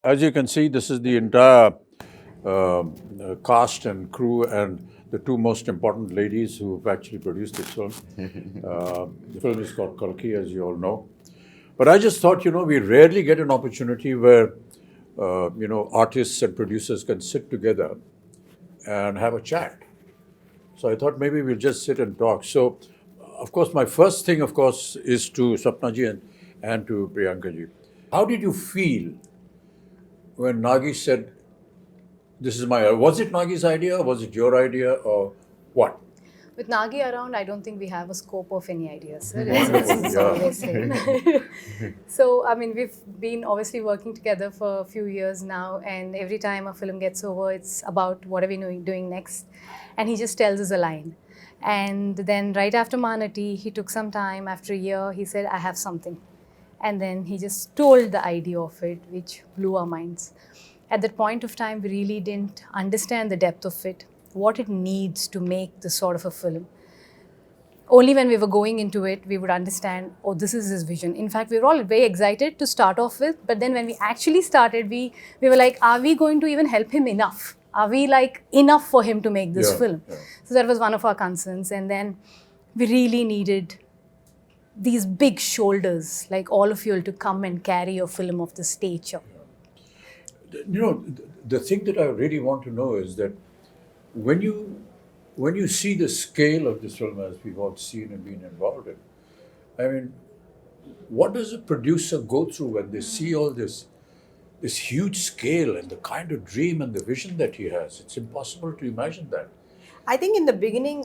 As you can see, this is the entire cast and crew and the two most important ladies who have actually produced this film. The film is called Kalki, as you all know. But I just thought, we rarely get an opportunity where, artists and producers can sit together and have a chat. So I thought maybe we'll just sit and talk. So, of course, my first thing, of course, is to Sapna ji and to Priyanka ji. How did you feel when Nagi said, this is was it Nagi's idea, was it your idea, or what? With Nagi around, I don't think we have a scope of any ideas. Sir. Wonderful, It's yeah. always him. So, I mean, we've been obviously working together for a few years now, and every time a film gets over, it's about what are we doing next. And he just tells us a line. And then right after Manati, he took some time. After a year, he said, I have something. And then he just told the idea of it, which blew our minds. At that point of time, we really didn't understand the depth of it, what it needs to make this sort of a film. Only when we were going into it, we would understand, oh, this is his vision. In fact, we were all very excited to start off with, but then when we actually started, we were like, are we going to even help him enough? Are we like enough for him to make this film? Yeah. So that was one of our concerns. And then we really needed these big shoulders, like all of you, to come and carry a film of this stature. The thing that I really want to know is that when you see the scale of this film, as we've all seen and been involved in, I mean, what does a producer go through when they see all this huge scale and the kind of dream and the vision that he has? It's impossible to imagine that. I think in the beginning,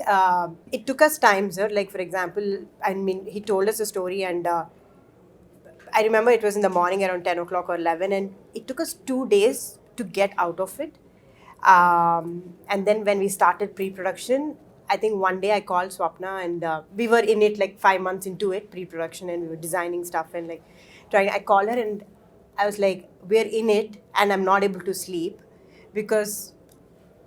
it took us time, sir. Like, for example, I mean, he told us a story, and I remember it was in the morning around 10 o'clock or 11, and it took us 2 days to get out of it. And then when we started pre-production, I think one day I called Swapna, and we were in it like 5 months into it, pre-production, and we were designing stuff and like trying. I called her and I was like, we're in it and I'm not able to sleep because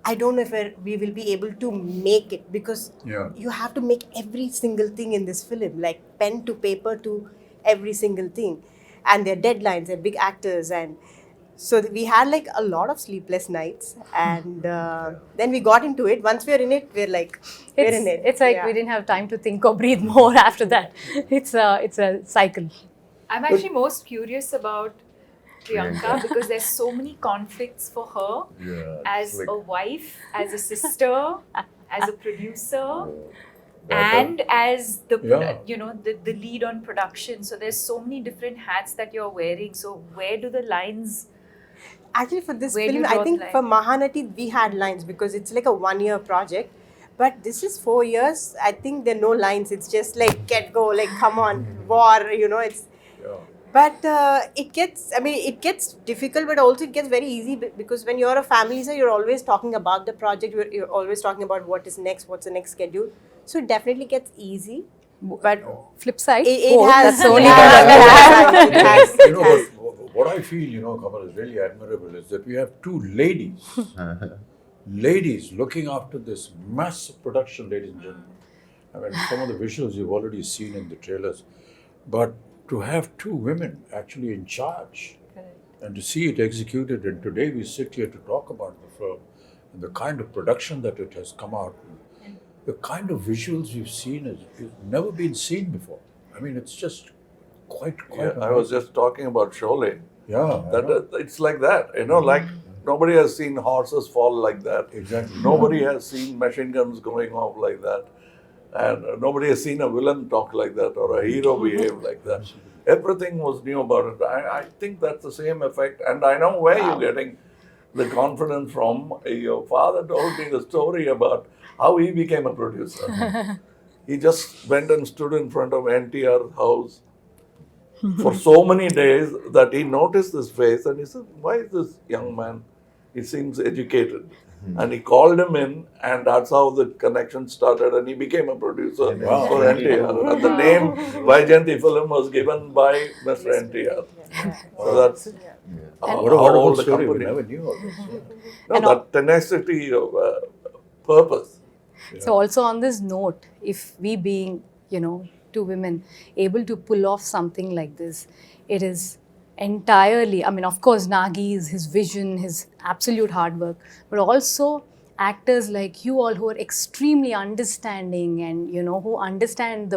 I don't know if we will be able to make it, because you have to make every single thing in this film, like pen to paper to every single thing. And their deadlines, they're big actors, and so we had like a lot of sleepless nights, and then we got into it. Once we're in it, we're like, we're in it. It's like we didn't have time to think or breathe more after that. It's a cycle. I'm actually most curious about Priyanka because there's so many conflicts for her as a wife, as a sister, as a producer, and as the the lead on production. So there's so many different hats that you're wearing. So where do the lines? Actually, for this film, I think for Mahanati, we had lines because it's like a 1-year project. But this is 4 years. I think there are no lines. It's just like, get go, like, come on, war, it's... But it gets difficult, but also it gets very easy because when you're a family, so you're always talking about the project. You're always talking about what is next, what's the next schedule. So it definitely gets easy. But flip side, it has... That's only what I feel, Kamal, is really admirable is that we have two ladies looking after this massive production, ladies and gentlemen. I mean, some of the visuals you've already seen in the trailers, but to have two women actually in charge and to see it executed, and today we sit here to talk about the film and the kind of production that it has come out, the kind of visuals we've seen has never been seen before. I mean, it's just quite I was just talking about Sholay. Yeah. It's like that, like nobody has seen horses fall like that. Exactly. Nobody has seen machine guns going off like that. And nobody has seen a villain talk like that or a hero behave like that. Everything was new about it. I think that's the same effect. And I know where you're getting the confidence from. Your father told me the story about how he became a producer. He just went and stood in front of NTR's house for so many days that he noticed this face and he said, why is this young man? He seems educated. And he called him in, and that's how the connection started, and he became a producer for NTR. And the name Vaijayanti film was given by Mr. NTR. So that's what a wonderful story. We never knew all this. That tenacity of purpose. So also on this note, if we being, two women able to pull off something like this, it is entirely, I mean, of course, Nagi's, his vision, his absolute hard work, but also actors like you all who are extremely understanding and, who understand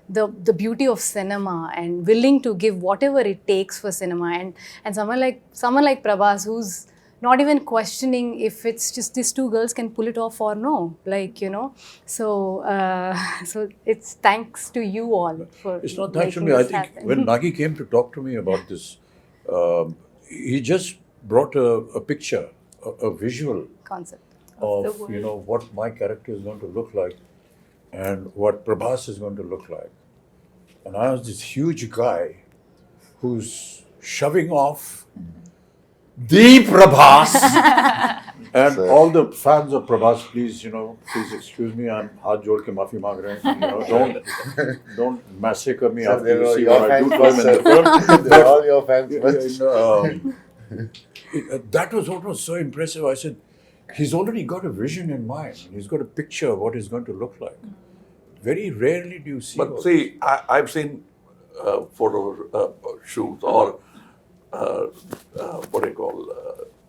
the beauty of cinema and willing to give whatever it takes for cinema, and someone like Prabhas, who's not even questioning if it's just these two girls can pull it off or no, so so it's thanks to you all for It's not thanks to making me. I this think happen. when Nagi came to talk to me about this, he just brought a picture, a visual Concept. of what my character is going to look like and what Prabhas is going to look like. And I was this huge guy who's shoving off the Prabhas. And all the fans of Prabhas, please excuse me, I'm haath jod ke maafi maang rahe hain. Don't massacre me after you see what I do to him in the film. They're all your fans first. That was what was so impressive. I said, he's already got a vision in mind. He's got a picture of what he's going to look like. Very rarely do you see. But see, I've seen photo shoots or what do you call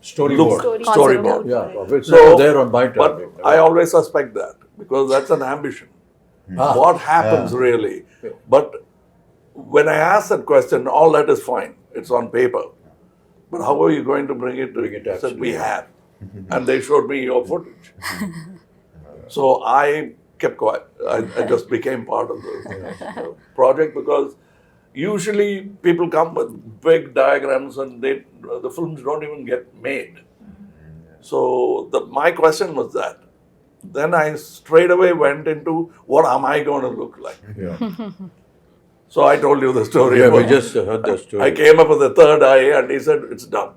Storyboard. storyboard. Yeah, it's never there on my time. But I always suspect that because that's an ambition. What happens really? But when I ask that question, all that is fine. It's on paper. But how are you going to bring it? I said, we have. And they showed me your footage. So I kept quiet. I just became part of the project because usually people come with big diagrams and the films don't even get made. So my question was that. Then I straight away went into what am I going to look like? Yeah. So I told you the story. Yeah, we just heard the story. I came up with the third eye and he said, it's done.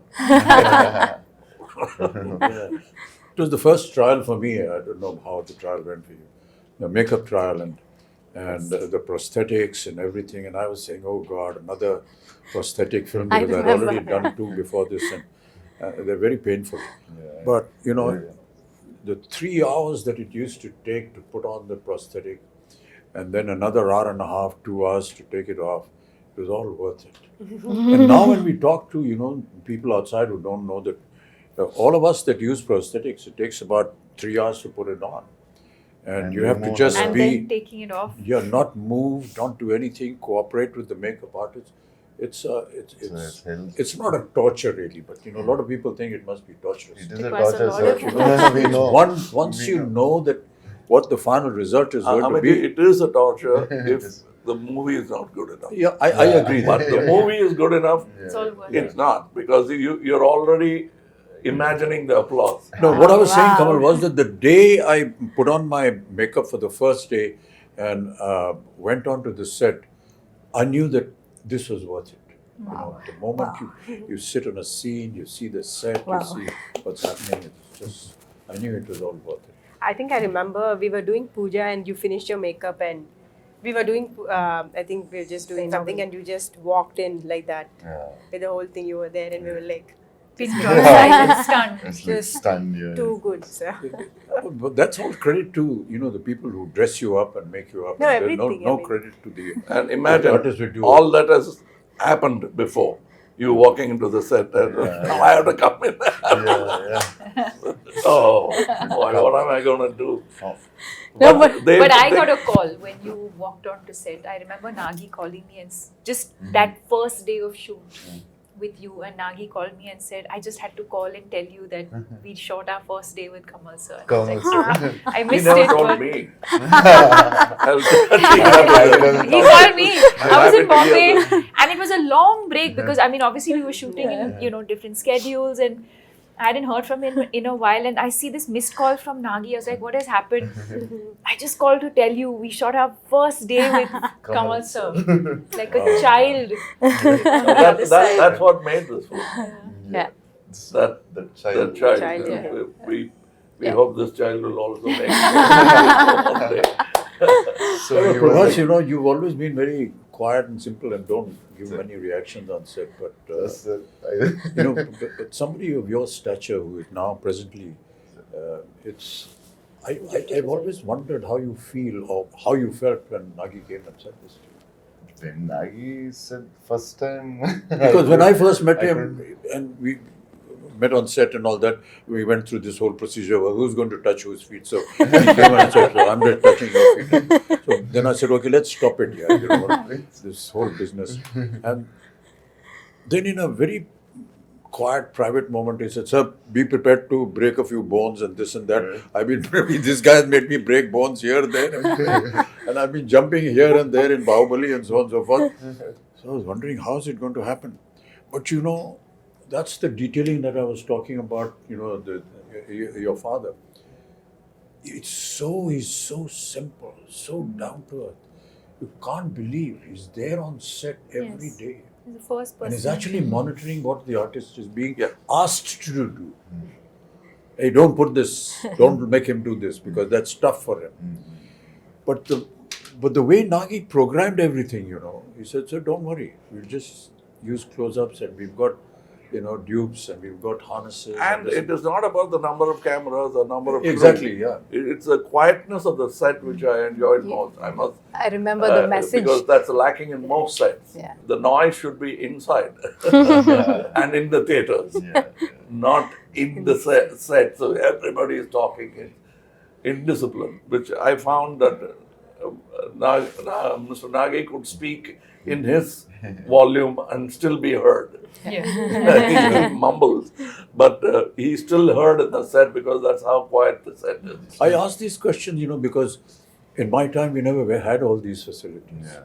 It was the first trial for me. I don't know how the trial went for you. The makeup trial and the prosthetics and everything. And I was saying, oh God, another prosthetic film because I'd already done two before this and they're very painful. Yeah. But, the 3 hours that it used to take to put on the prosthetic and then another hour and a half, 2 hours to take it off, it was all worth it. And now when we talk to, people outside who don't know that, all of us that use prosthetics, it takes about 3 hours to put it on. And you have to just And be, then taking it off. not move, don't do anything, cooperate with the makeup artist. It's not a torture really, but a lot of people think it must be torturous. It is a Requires a torture, lot sir. of We know. Once you know that what the final result is going to be. It is a torture if the movie is not good enough. Yeah, I agree. But the movie is good enough, It's all worth it's not because you're already imagining the applause. No, what I was saying, Kamal, was that the day I put on my makeup for the first day and went onto the set, I knew that this was worth it. The moment you sit on a scene, you see the set, you see what's happening, it's just, I knew it was all worth it. I think I remember we were doing puja and you finished your makeup and we were doing, I think we were just doing something and you just walked in like that. Yeah. With the whole thing you were there and we were like, Pin drop, silent, stunned. It's like Just stunned, yeah. too good, sir. But that's all credit to, the people who dress you up and make you up. No, There's everything, no I mean. credit to the And imagine artists who do all that has happened before. You walking into the set and now I have to come in. Oh, what am I going to do? No, but I got a call when you walked on to set. I remember Nagi calling me and just that first day of shoot with you, and Nagi called me and said, I just had to call and tell you that we shot our first day with Kamal sir. And I was like, Kamal I He missed never it. told but- me. He called me. I was in happy to hear Bombay and it was a long break because obviously we were shooting in different schedules and I hadn't heard from him in a while and I see this missed call from Nagi. I was like, what has happened? I just called to tell you we shot our first day with Kamal sir. Like a child. That's what made this film. Yeah. The child. That child. Child, yeah. We hope this child will also make it one day. So you Prabhas, were you've always been very quiet and simple and don't give many reactions on set. But, but somebody of your stature who is now presently, I've always wondered how you feel or how you felt when Nagi came and said this to you. when Nagi said first time. Because when I first met I him, and we met on set and all that, we went through this whole procedure of who's going to touch whose feet. So he came and said, so I'm just touching your feet. So then I said, okay, let's stop it here. You know, this whole business. And then in a very quiet, private moment, he said, sir, be prepared to break a few bones and this and that. Right. I've been, this guy has made me break bones here, there, and I've been jumping here and there in Bahubali and so on and so forth. So I was wondering, how is it going to happen? But you know, that's the detailing that I was talking about, you know, your father. He's so simple, so down to earth. You can't believe he's there on set every Yes. day. He's the first person. And he's actually monitoring what the artist is being asked to do. Hey, don't put this, don't make him do this because that's tough for him. But the way Nagi programmed everything, you know, he said, sir, don't worry, we'll just use close-ups and we've got, you know, dupes and we've got harnesses. And it is not about the number of cameras or number of Exactly, crew. yeah. It's the quietness of the set which I enjoyed most. I must. I remember the message. Because that's lacking in most sets. Yeah. The noise should be inside and in the theaters, not in the set. So everybody is talking in discipline, which I found that Mr. Nagi could speak in his volume and still be heard. Yeah. He mumbles, but he's still heard in the set because that's how quiet the set is. I asked these questions, you know, because in my time we never had all these facilities. Yeah.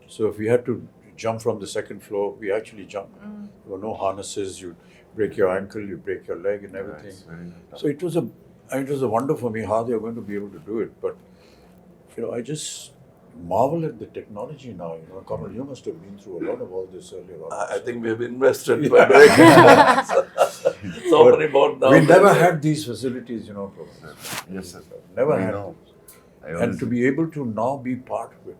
So if we had to jump from the second floor, we actually jumped. There were no harnesses. You break your ankle, you break your leg, and everything. So it was a wonder for me how they are going to be able to do it. But you know, I just marvel at the technology now. You know, Kamal, you must have been through a lot of all this earlier on. I think we've invested by breaking so many bones down. We never there. had these facilities, you know, Prabhas. Yes, sir. Never I had. know. And to be able to now be part of it.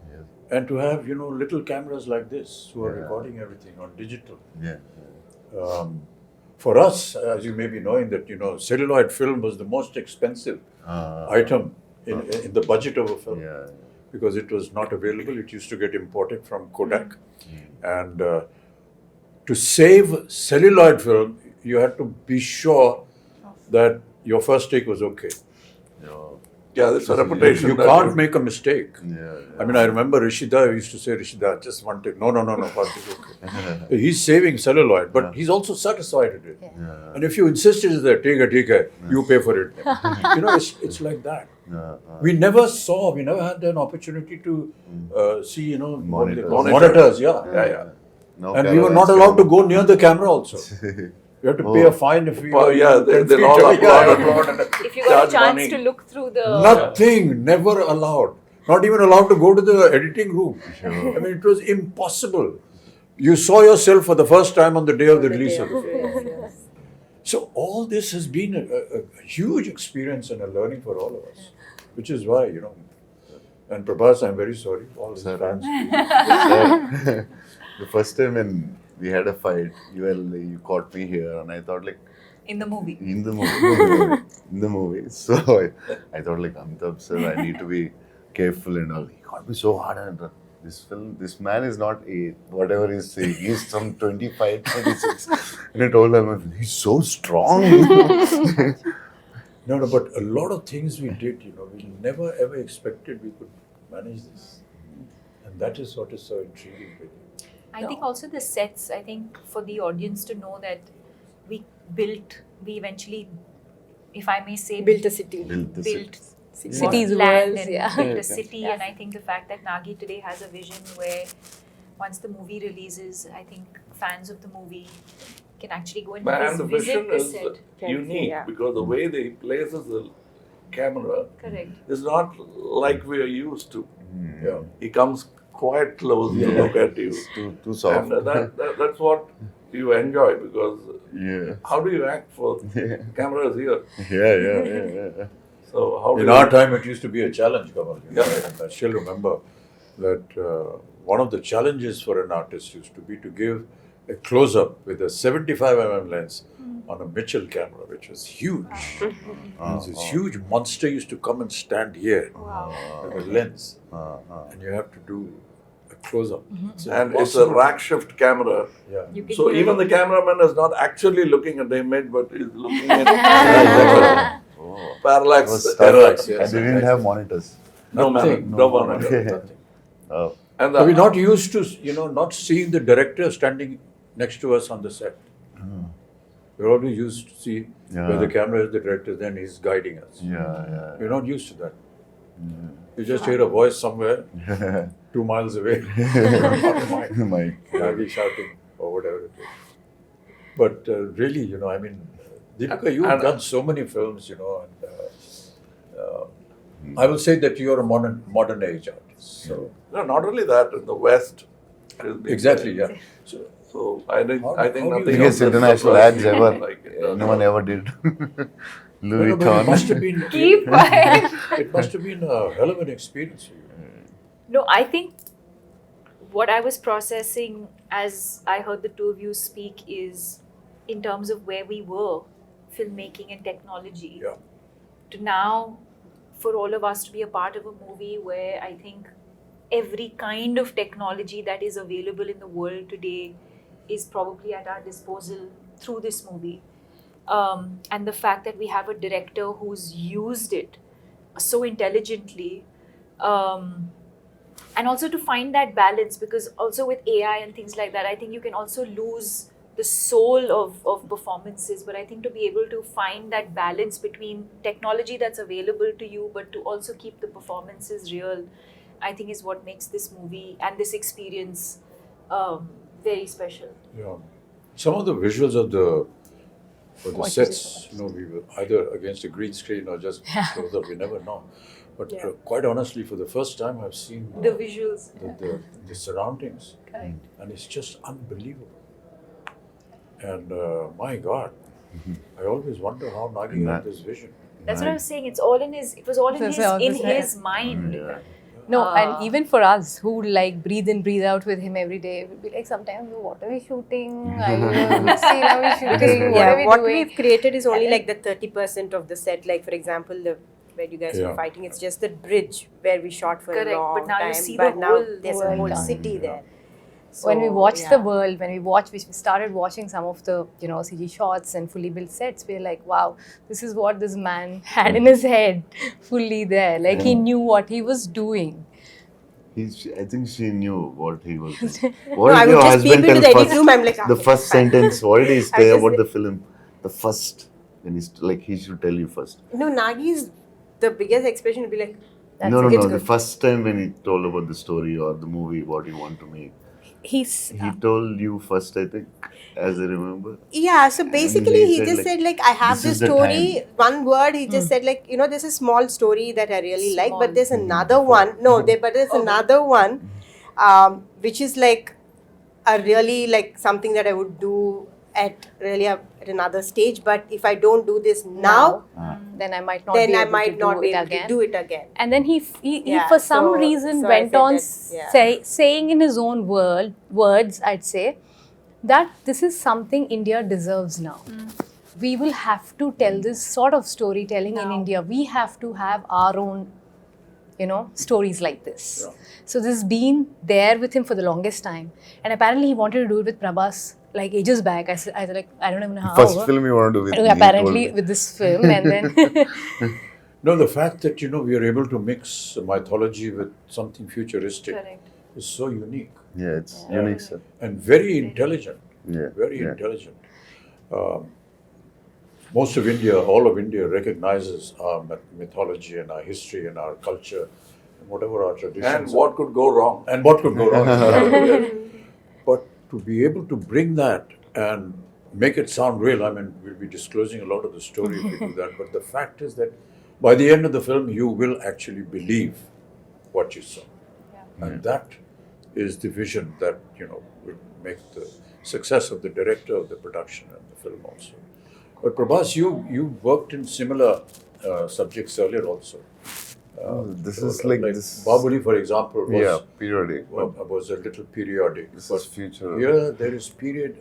Yes. And to have, you know, little cameras like this who are Yeah. recording everything on digital. Yeah. For us, as you may be knowing that, you know, celluloid film was the most expensive item in the budget of a film. Yeah. Because it was not available. It used to get imported from Kodak. And to save celluloid film, you had to be sure that your first take was okay. Yeah, that's a reputation. You that can't make a mistake. Yeah. I mean, I remember Rishida used to say, Rishida, just one take. No, first take, okay. He's saving celluloid, but he's also satisfied with it. Yeah. And if you insisted that, take it, you pay for it. You know, it's like that. We never had an opportunity to see, you know, what they call Monitors. monitors, yeah. Yeah. No And we were cameras, not allowed to go near the camera also. You have to pay a fine if we Oh, yeah, they'll all applaud. If you got a Charge chance money. to look through the Nothing, never allowed. Not even allowed to go to the editing room. I mean, it was impossible. You saw yourself for the first time on the day of the release of the film. So all this has been a huge experience and a learning for all of us, which is why, you know, and Prabhas, I'm very sorry, all his fans. The first time when we had a fight, you caught me here, and I thought like in the movie. in the movie. So I thought like Amitabh sir, I need to be careful and all. He caught me so hard, and this man is not whatever he's saying. He's some 25, 26. And I told him, he's so strong. No, but a lot of things we did, you know, we never ever expected we could manage this. And that is what is so intriguing with it. I think also the sets, I think for the audience to know that we eventually, if I may say, Built a city. built Cities, land worlds, and yeah. built a city. And I think the fact that Nagi today has a vision where once the movie releases, I think fans of the movie can actually go and And the visit vision the is set. unique Yeah. because the way they places the camera Correct. is not like we are used to. Yeah. He comes quite close to look at you. Too soft. And that's what you enjoy because Yeah. how do you act for camera is here? Yeah. So how do In you our time, it used to be a challenge, Kamal. You know, Yeah. and I still remember that one of the challenges for an artist used to be to give a close-up with a 75mm lens on a Mitchell camera, which was huge. And this huge monster used to come and stand here with a lens. And you have to do a close-up. And it's a rack shift camera. Yeah. You can So hear even it. the cameraman is not actually looking at the image, but is looking at Oh. parallax It was error. Parallax, yes. And they didn't have monitors. No Nothing, man, no one. nothing. Oh. And So we're not used to, not seeing the director standing next to us on the set. We're always used to see where the camera is the director, then he's guiding us. Yeah, We're not used to that. You just hear a voice somewhere, yeah. 2 miles away, My Nagi shouting or whatever it is. But really, I mean, Deepika, you've And- done so many films, and I will say that you're a modern age artist. So no, not only that, in the West. it has been exactly, there. yeah. So So I think How do you nothing biggest else has international surprised ads me ever. like it does. No one ever did. Louis no, but it must have Vuitton. been Keep quiet. it must have been a hell of an experience for you. No, I think what I was processing as I heard the two of you speak is in terms of where we were, filmmaking and technology, Yeah. to now for all of us to be a part of a movie where I think every kind of technology that is available in the world today is probably at our disposal through this movie. And the fact that we have a director who's used it so intelligently, and also to find that balance, because also with AI and things like that, I think you can also lose the soul of performances, but I think to be able to find that balance between technology that's available to you but to also keep the performances real, I think is what makes this movie and this experience very special. Yeah. Some of the visuals of the What sets, we were either against a green screen or just close up, we never know. But Yeah. quite honestly, for the first time, I've seen The visuals. the surroundings, Correct. and it's just unbelievable. And my God, I always wonder how Nagi had this vision. That's what I was saying. It was all in That's his all in this- his mind. Yeah. No, Ah. and even for us who like breathe in, breathe out with him every day, we'll be like, sometimes, what are we shooting? Which scene are we shooting? What are we what doing? we've created is only like the 30% of the set. Like, for example, where you guys Yeah. were fighting, it's just the bridge where we shot for Correct, a long but now you time. see but the now whole there's a world whole done. city there. When we So, watched the yeah. world, we started watching some of the CG shots and fully built sets, we're like, wow, this is what this man had in his head, fully there. Like he knew what he was doing. I think she knew what he was doing. No, What I did would your just peep husband into tell the edit first? room. I'm like, The okay, first fine. sentence. What did he I say just- about the film? The first, when he's like, he should tell you first. No, Nagi's the biggest expression would be like, No, it's the good. first time when he told about the story or the movie, what you want to make, He's he told you first, I think, as I remember. yeah, so basically he he said, just like, said like, I have this this is the story, time. one word, he just said like, there's a small story that I really like, Small. but there's another one, but there's another one, which is like a really like something that I would do at another stage, but if I don't do this now, then I might not then be I able might to not do be it able again. to do it again. And then he Yeah, for some so- reason so I went said on that, yeah. saying in his own words, I'd say, that this is something India deserves now. We will have to tell this sort of storytelling in Now. India. We have to have our own, stories like this. Yeah. So this has been there with him for the longest time. And apparently he wanted to do it with Prabhas like ages back. I said like, I don't even know how. First film you want to do with me, he Apparently told me. with this film, and then No, the fact that we are able to mix mythology with something futuristic Correct. is so unique Yeah, it's unique, sir. and very intelligent. Yeah, Very yeah. intelligent. Most of India, all of India recognizes our mythology and our history and our culture and whatever our traditions And are. what could go wrong? And what could go wrong. Yes. But to be able to bring that and make it sound real, we'll be disclosing a lot of the story if we do that. But the fact is that by the end of the film, you will actually believe what you saw. And that is the vision that, will make the success of the director, of the production and the film also. But Prabhas, you worked in similar subjects earlier also. This is like this. Bahubali, for example, Yeah, periodic. was a little periodic. This But is future. here there is period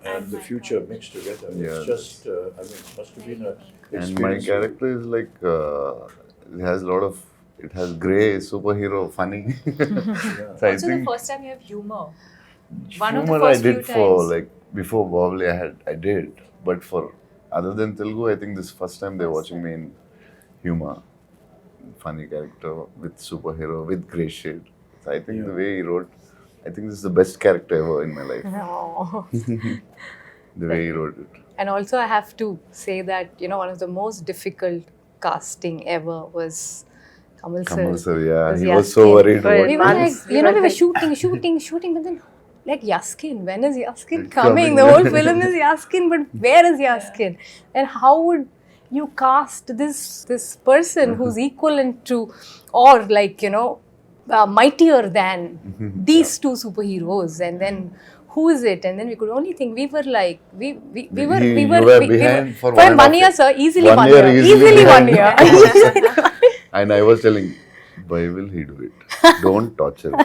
and the future mixed together. Yeah, It's just, it must have been a And my experience. character is like, it has a lot of it has grey, superhero, funny. So I Also, the think first time you have humor. One of the humor I first few did for times. like before Bahubali I did, but for other than Telugu, I think this first time they're watching me in humor, funny character with superhero with grey shade. So I think the way he wrote, I think this is the best character ever in my life. Oh. The way he wrote it. And also, I have to say that, one of the most difficult casting ever was Kamal sir. Kamal sir, yeah, Was he was so Yaskin. worried. But We What were like, We were we were like- shooting, but then, like, Yaskin, when is Yaskin It's coming? coming. The whole film is Yaskin, but where is Yaskin? And how would you cast this person who's equivalent to, or like, mightier than these two superheroes? And then, who is it? And then we could only think, we were like, we were You were behind for 1.5 year, sir, easily 1 year, year. easily Easily 1 behind. year. And I was telling, why will he do it? Don't torture him.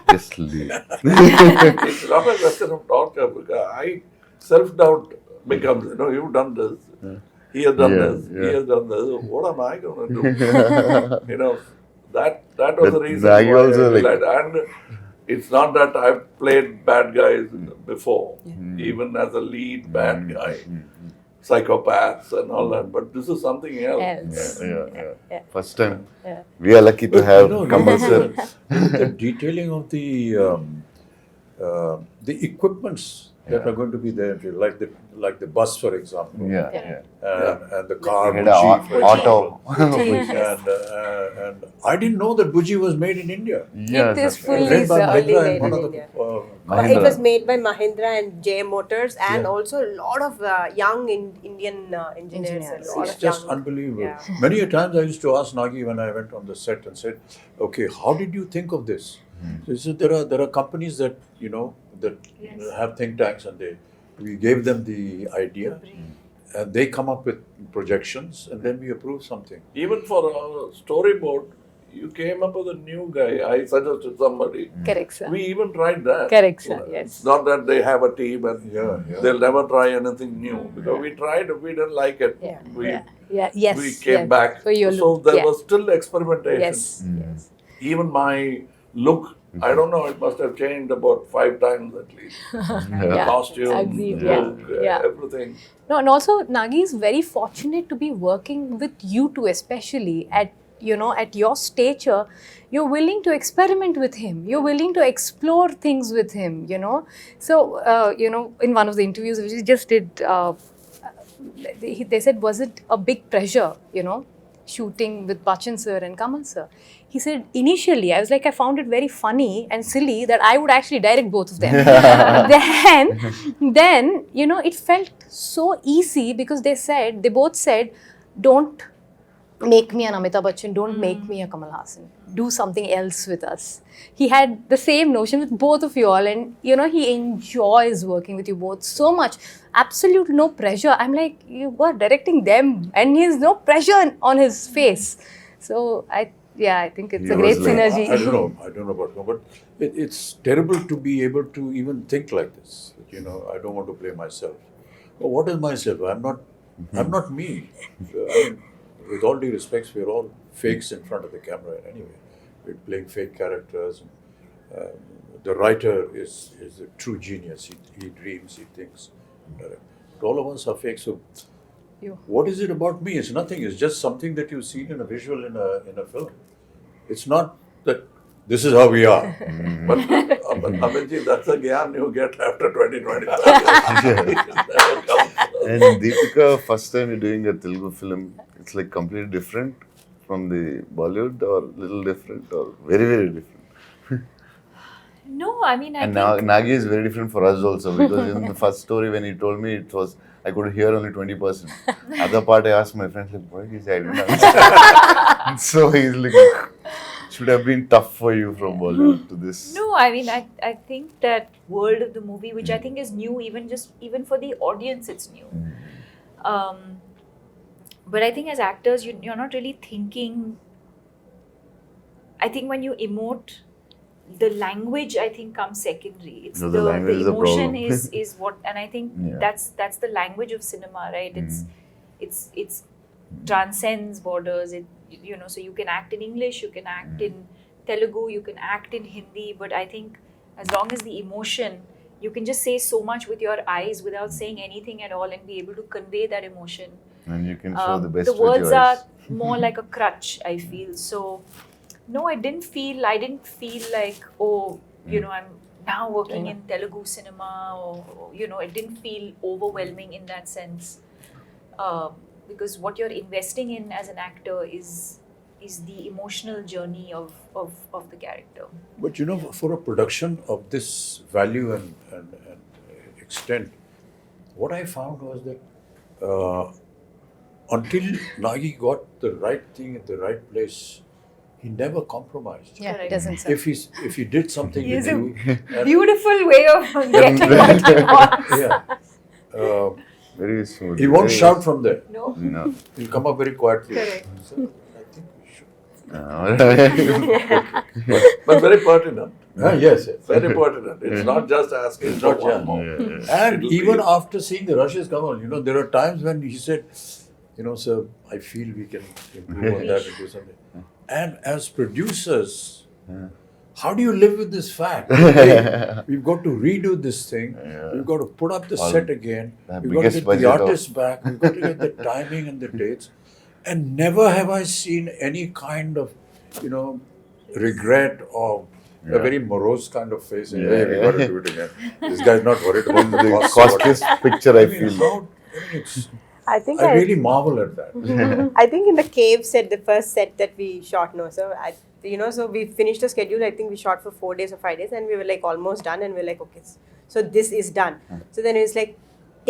Just leave. It's not a question of torture because I self-doubt becomes, you've done this, he has done this, he has done this. What am I going to do? That was the reason Nagi why also I like- realized. And it's not that I've played bad guys before, even as a lead bad guy, psychopaths and all that. But this is something else. Else. Yeah. First time. We are lucky to have Kamal sir. The detailing of the equipments that are going to be there, like the bus, for example. Yeah. And the car, He had Buji, a for auto. example. And I didn't know that Buji was made in India. Yeah, It is that's fully Made by sir. Mahindra made and one in of the, India. Mahindra. It was made by Mahindra and JM Motors, and Yeah. also a lot of young Indian engineers. Engineers. A lot It's of just young, unbelievable. Yeah. Many a times I used to ask Nagi when I went on the set and said, "Okay, how did you think of this?" So he said, there are companies that have think tanks, and we gave them the idea, and they come up with projections, and then we approve something. Even for our storyboard, you came up with a new guy. I suggested somebody. Correct, sir. We even tried that. Correct, sir, yes. It's not that they have a team and Yeah. they'll never try anything new. Because we tried, we didn't like it. Yeah. We, Yes. we came back. For your so look. there yeah. was still experimentation. Yes. Even my look, I don't know, it must have changed about 5 times at least. Yeah. Costume, Agreed, look, yeah. everything. No, and also Nagi is very fortunate to be working with you two, especially at your stature. You're willing to experiment with him. You're willing to explore things with him. So in one of the interviews which we just did, they said, was it a big pressure? Shooting with Bachchan sir and Kamal sir. He said, initially, I was like, I found it very funny and silly that I would actually direct both of them. then, it felt so easy because they both said, don't make me an Amitabh Bachchan, don't make me a Kamal Haasan. Do something else with us. He had the same notion with both of you all, and he enjoys working with you both so much. Absolute no pressure. I'm like, you are directing them, and he has no pressure on his face. So I think it's He a great was like- synergy. I don't know about him, but it's terrible to be able to even think like this. I don't want to play myself. Well, what is myself? I'm not me. With all due respects, we're all fakes in front of the camera anyway. We're playing fake characters. The writer is a true genius. He dreams, he thinks. But all of us are fake. So, what is it about me? It's nothing. It's just something that you've seen in a visual in a film. It's not that this is how we are. But Amitji, that's a gyan you get after 2025 years. It never comes. And Deepika, first time you're doing a Telugu film, it's like completely different from the Bollywood, or little different, or very, very different. No, I mean, I And think Nagi is very different for us also, because in the first story when he told me, I could hear only 20%. Other part I asked my friends, like, what is he? I didn't understand. So he's like, should have been tough for you from Bollywood to this. No, I mean, I think that world of the movie, which I think is new, even for the audience, it's new. But I think as actors, you're not really thinking. I think when you emote, the language I think comes secondary. It's No, the language is the emotion problem. is what, and I think Yeah. that's the language of cinema, right? It's transcends borders. so you can act in English, you can act in Telugu, you can act in Hindi, but I think as long as the emotion, you can just say so much with your eyes without saying anything at all and be able to convey that emotion. And you can show the best The with words your are eyes. more like a crutch, I feel. So no, I didn't feel like, oh, I'm now working in Telugu cinema, or it didn't feel overwhelming in that sense. Because what you're investing in as an actor is the emotional journey of the character. But for a production of this value and extent, what I found was that until Nagi got the right thing at the right place, he never compromised. Yeah, Correct. it doesn't sir. If he did something He with has a you, and- beautiful way of getting what he wants. yeah, Very smooth. he won't very- shout from there. No? No. He'll come up very quietly. Correct. So, I think we should. But very pertinent. Yes. Very pertinent. It's not just asking It's for not, one yeah. more. And It'll even be- after seeing the rushes come on, there are times when he said, sir, I feel we can improve on that and do something. And as producers, how do you live with this fact? Hey, we've got to redo this thing. Yeah. We've got to put up the All set again. the We've got to biggest get budget the of- artists back. We've got to get the timing and the dates. And never have I seen any kind of, regret or a Yeah. very morose kind of face. Hey, Yeah. we got to do it again. This guy's not worried about the The costs or whatever. costliest picture I feel. I think I really marvel at that. I think in the cave set, the first set that we shot, so we finished the schedule. I think we shot for 4 days or 5 days, and we were like almost done. And we were like, okay, so this is done. So then it's like,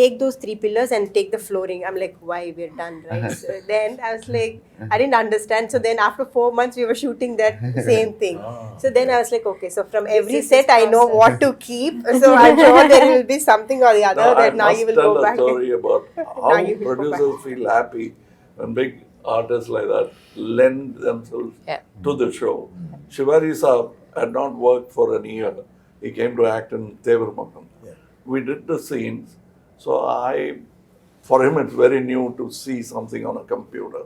take those 3 pillars and take the flooring. I'm like, why? We're done, right? So then I was like, I didn't understand. So then after 4 months, we were shooting that same thing. So then I was like, okay, so from every is set, this I know process. what to keep. So I'm sure there will be something or the other Now, I that now must you will tell go a back. story about how Now you will go producers feel happy when big artists like that lend themselves Yeah. to the show. Shivari Saab had not worked for a year. He came to act in Tevarmakam. Yeah. We did the scenes. So for him, it's very new to see something on a computer.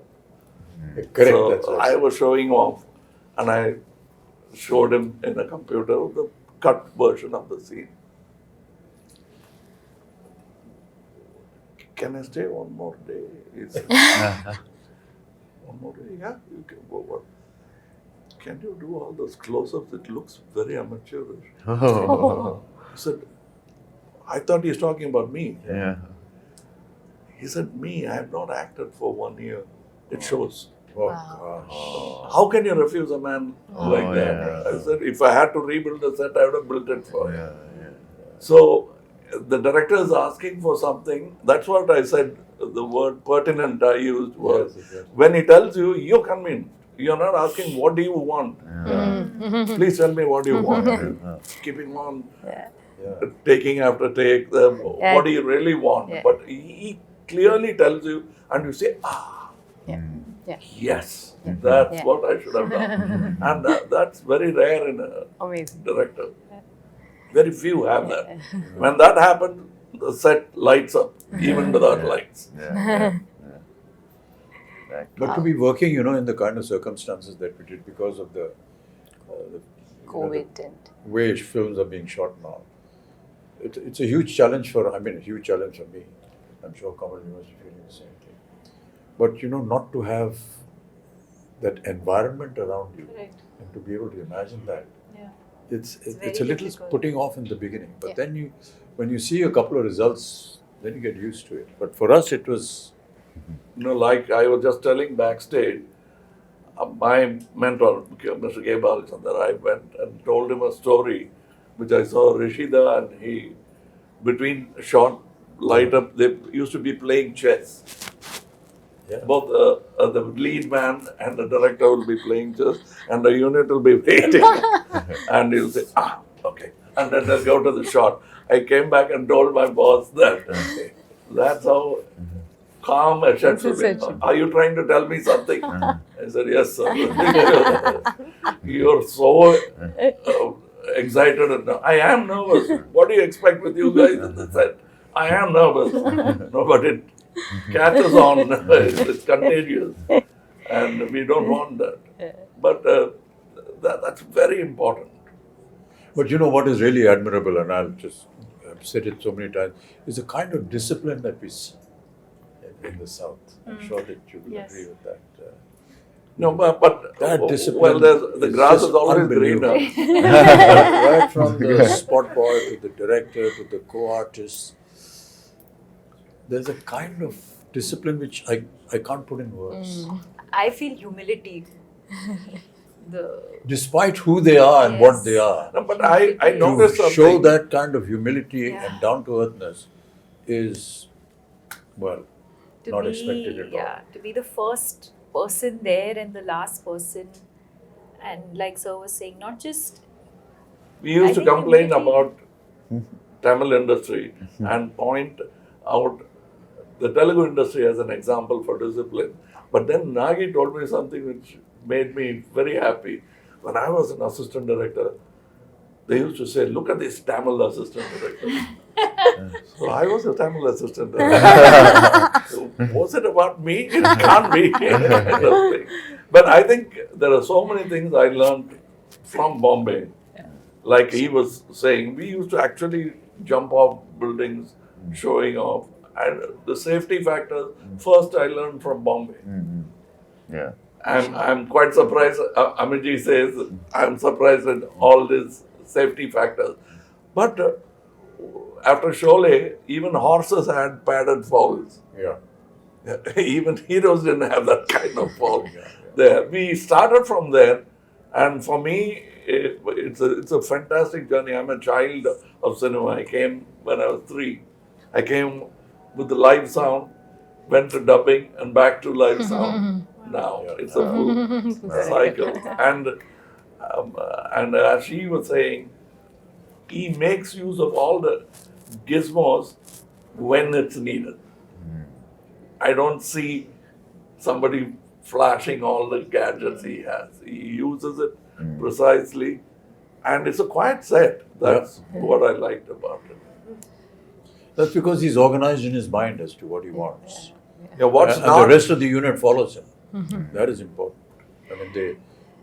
Correct. So that's right. I was showing off, and I showed him in a computer the cut version of the scene. Can I stay one more day? He said, one more day? Yeah, you can go. What? Can you do all those close-ups? It looks very amateurish. He said, I thought he's talking about me. Yeah. He said, me, I have not acted for 1 year. It shows. Oh, Wow. gosh. How can you refuse a man like Oh, that? yeah. I said, if I had to rebuild the set, I would have built it for him. Yeah. So the director is asking for something. That's what I said. The word pertinent I used was Yes, exactly. when he tells you, you're convinced. You're not asking, what do you want? Please tell me what you want. Keeping on, Yeah. taking after take, Yeah. what do you really want? Yeah. But he clearly tells you, and you say, Yeah. yes, that's Yeah. what I should have done. And that's very rare in a Amazing. director. Very few have that. When that happened, the set lights up, even without lights. Yeah. But to be working, in the kind of circumstances that we did because of the COVID and way films are being shot now, it's a huge challenge a huge challenge for me. I'm sure Kamal, you must be feeling the same thing. But not to have that environment around you Correct. and to be able to imagine that, Yeah. it's very a little difficult. putting off in the beginning. But Yeah. then when you see a couple of results, then you get used to it. But for us, it was Like I was just telling backstage, my mentor, Mr. K. Balachandar, I went and told him a story which I saw Rishida, and he, between shot, light up, they used to be playing chess. Yeah. Both the lead man and the director will be playing chess, and the unit will be waiting. And he'll say, okay. And then they'll go to the shot. I came back and told my boss that that's how calm a set should be. Are you trying to tell me something? I said, yes, sir. You're so excited. And I am nervous. What do you expect with you guys in the set? I am nervous. No, but it catches on. It's contagious. and we don't want that. But that's very important. But you know what is really admirable, and I've said it so many times, is the kind of discipline that we see in the South. I'm sure that you will agree with that. No, but That discipline. well, the grass just is always greener. unbelievable. Right from the spot boy to the director to the co-artist, there's a kind of discipline which I can't put in words. I feel humility. Despite who they are and what Yes. they are, No, but I noticed to something. show that kind of humility Yeah. and down-to-earthness is, well, not expected at all. To be the first person there and the last person, and like sir was saying, not just We used I to think complain maybe- about Tamil industry and point out the Telugu industry as an example for discipline. But then Nagi told me something which made me very happy. When I was an assistant director, they used to say, look at this Tamil assistant director. So I was a Tamil assistant director. So was it about me? It can't be. But I think there are so many things I learned from Bombay. Like he was saying, we used to actually jump off buildings, showing off. And the safety factor, first I learned from Bombay. Yeah. I'm quite surprised. Amiji says, I'm surprised at all these safety factors. But after Sholay, even horses had padded falls. Yeah. Even heroes didn't have that kind of fall. There, we started from there, and for me, it's a fantastic journey. I'm a child of cinema. I came when I was 3. I came with the live sound, went to dubbing, and back to live sound. Now it's a full cycle, and as she was saying, he makes use of all the gizmos when it's needed. I don't see somebody flashing all the gadgets he has. He uses it precisely, and it's a quiet set. That's what I liked about it. That's because he's organized in his mind as to what he wants. Yeah, what's And not the rest of the unit follows him. That is important. I mean,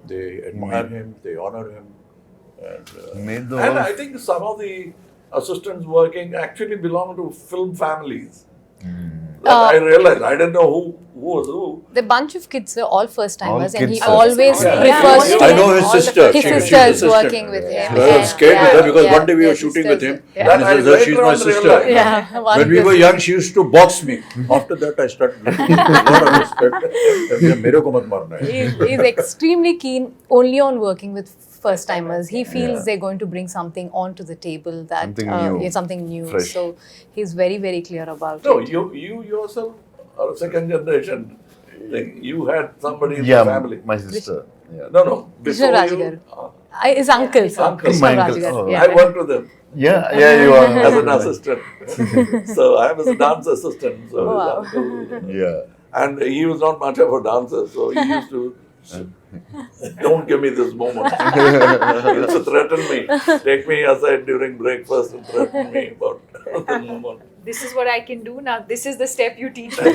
they admire him, they honor him. And, Made the And whole I think some of the assistants working actually belong to film families. That I realized. I didn't know who was who. The bunch of kids are all first timers, All and he kids. always Yeah. refers to I know his all the sister. his She- she's sister is assistant. working with him. So I was scared with her because one day we were yeah, shooting with him. sisters, And he That I says, "Sir, she's later my on sister." realized. Yeah, one When we of were the- young, she used to box me. After that, I started looking with a lot of respect. मेरे को मत मारना है. He's extremely keen only on working with first timers. He feels they're going to bring something onto the table that Something new. yeah, something new. Fresh. So he's very, very clear about No, it. you yourself are a second generation thing. You had somebody in yeah, the family. my sister. Yeah. No, Krishna before Raj you. garu. His uncle, sir. Uncle. Krishna My Raj uncle. garu, Oh. yeah. I worked with him Yeah, you are. as an assistant. So I was a dance assistant. So his Wow. uncle, Yeah. and he was not much of a dancer, so he used to. Don't give me this moment. He used to threaten me. Take me aside during breakfast and threaten me about the moment. this is what I can do now. This is the step you teach me.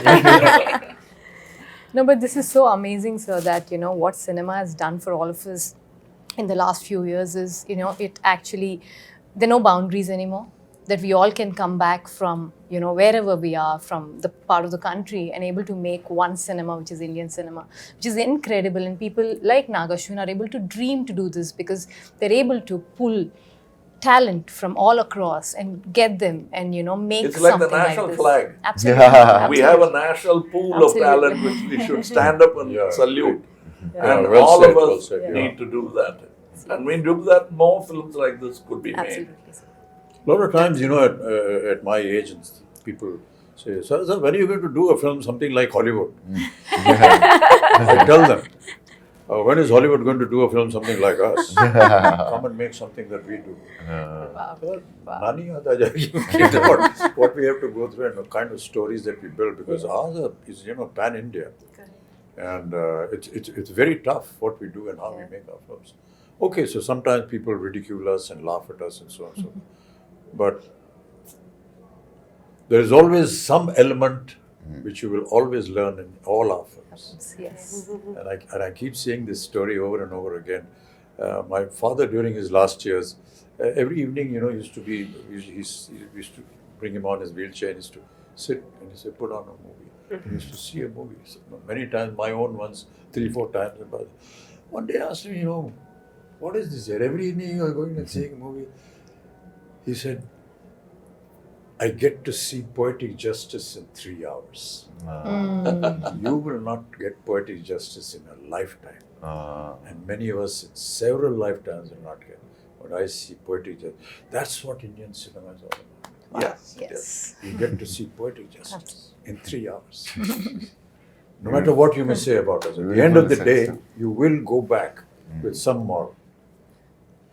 No, but this is so amazing, sir, that, what cinema has done for all of us in the last few years is, it actually, there are no boundaries anymore. That we all can come back from, wherever we are, from the part of the country, and able to make one cinema, which is Indian cinema, which is incredible. And people like Nagashwin are able to dream to do this because they're able to pull talent from all across and get them and, make It's like something the national this. flag. Absolutely. Yeah. We have a national pool Absolutely. of talent which we should stand up and Yeah. salute. Yeah, And well all said, of well us said, yeah. need to do that. And when we do that, more films like this could be made. Absolutely, sir. A lot of times, at my age, and people say, sir, when are you going to do a film, something like Hollywood? I tell them, when is Hollywood going to do a film, something like us? Come and make something that we do. Nani aata jayegi. What we have to go through and the kind of stories that we build, because ours is, pan-India. And it's very tough what we do and how we make our films. Okay, so sometimes people ridicule us and laugh at us and so on and so forth. But there is always some element which you will always learn in all our films. Yes. And I keep saying this story over and over again. My father, during his last years, every evening, used to bring him on his wheelchair and used to sit and he said, put on a movie. He used to see a movie. So many times, my own ones, 3-4 times. But one day I asked him, what is this here? Every evening you are going and seeing a movie. He said, I get to see poetic justice in 3 hours. You will not get poetic justice in a lifetime. And many of us in several lifetimes will not get. But I see poetic justice. That's what Indian cinema is all about. Yes. You get to see poetic justice in 3 hours. No matter what you may say about us, at the end of the day, you will go back with some moral,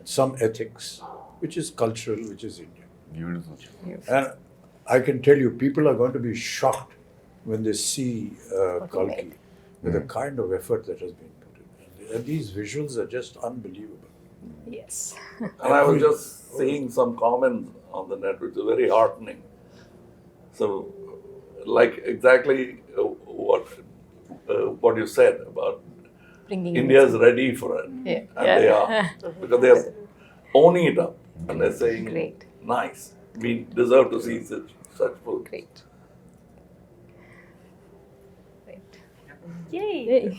some ethics, which is cultural, which is Indian. Beautiful. And I can tell you, people are going to be shocked when they see Kalki with the kind of effort that has been put in. And these visuals are just unbelievable. Yes. And I was just seeing some comments on the net, which is very heartening. So, like exactly what you said about Bringing India's ready for it. Yeah. And they are. Because they are owning it up. And they're saying, Great. nice. We deserve to see such films. Great. Great. Yay!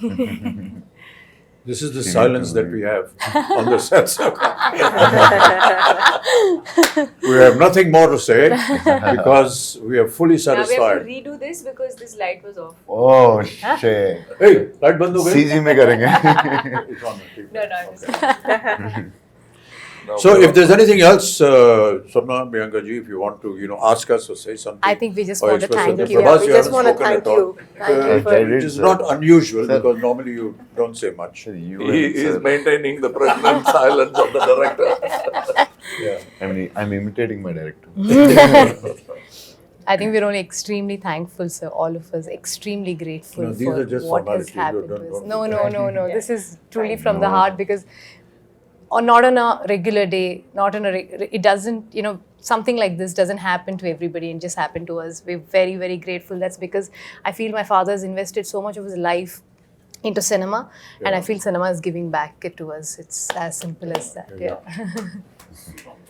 This is the silence that we have on the sets. We have nothing more to say because we are fully Now we have to satisfied. redo this because this light was off. Oh shit. Hey, light band ho gayi? CG में करेंगे. It's on, okay. No, I'm just Now, So, if there's anything else, Sapna, Priyanka ji, if you want to, ask us or say something. I think we just or want to express thank something. you. Prabhas, We you just haven't want to spoken thank at all. you. Thank you for It is not unusual Sir. because normally you don't say much. he is maintaining the pregnant silence of the director. Yeah. I'm imitating my director. I think we're only extremely thankful, sir. All of us extremely grateful No, these for are just what has formalities. You happened don't- to us. don't No, do no. This is truly from the No. heart because, or not on a regular day, not on a. It doesn't, something like this doesn't happen to everybody and just happen to us. We're very, very grateful. That's because I feel my father has invested so much of his life into cinema, and I feel cinema is giving back it to us. It's as simple as that. Yeah.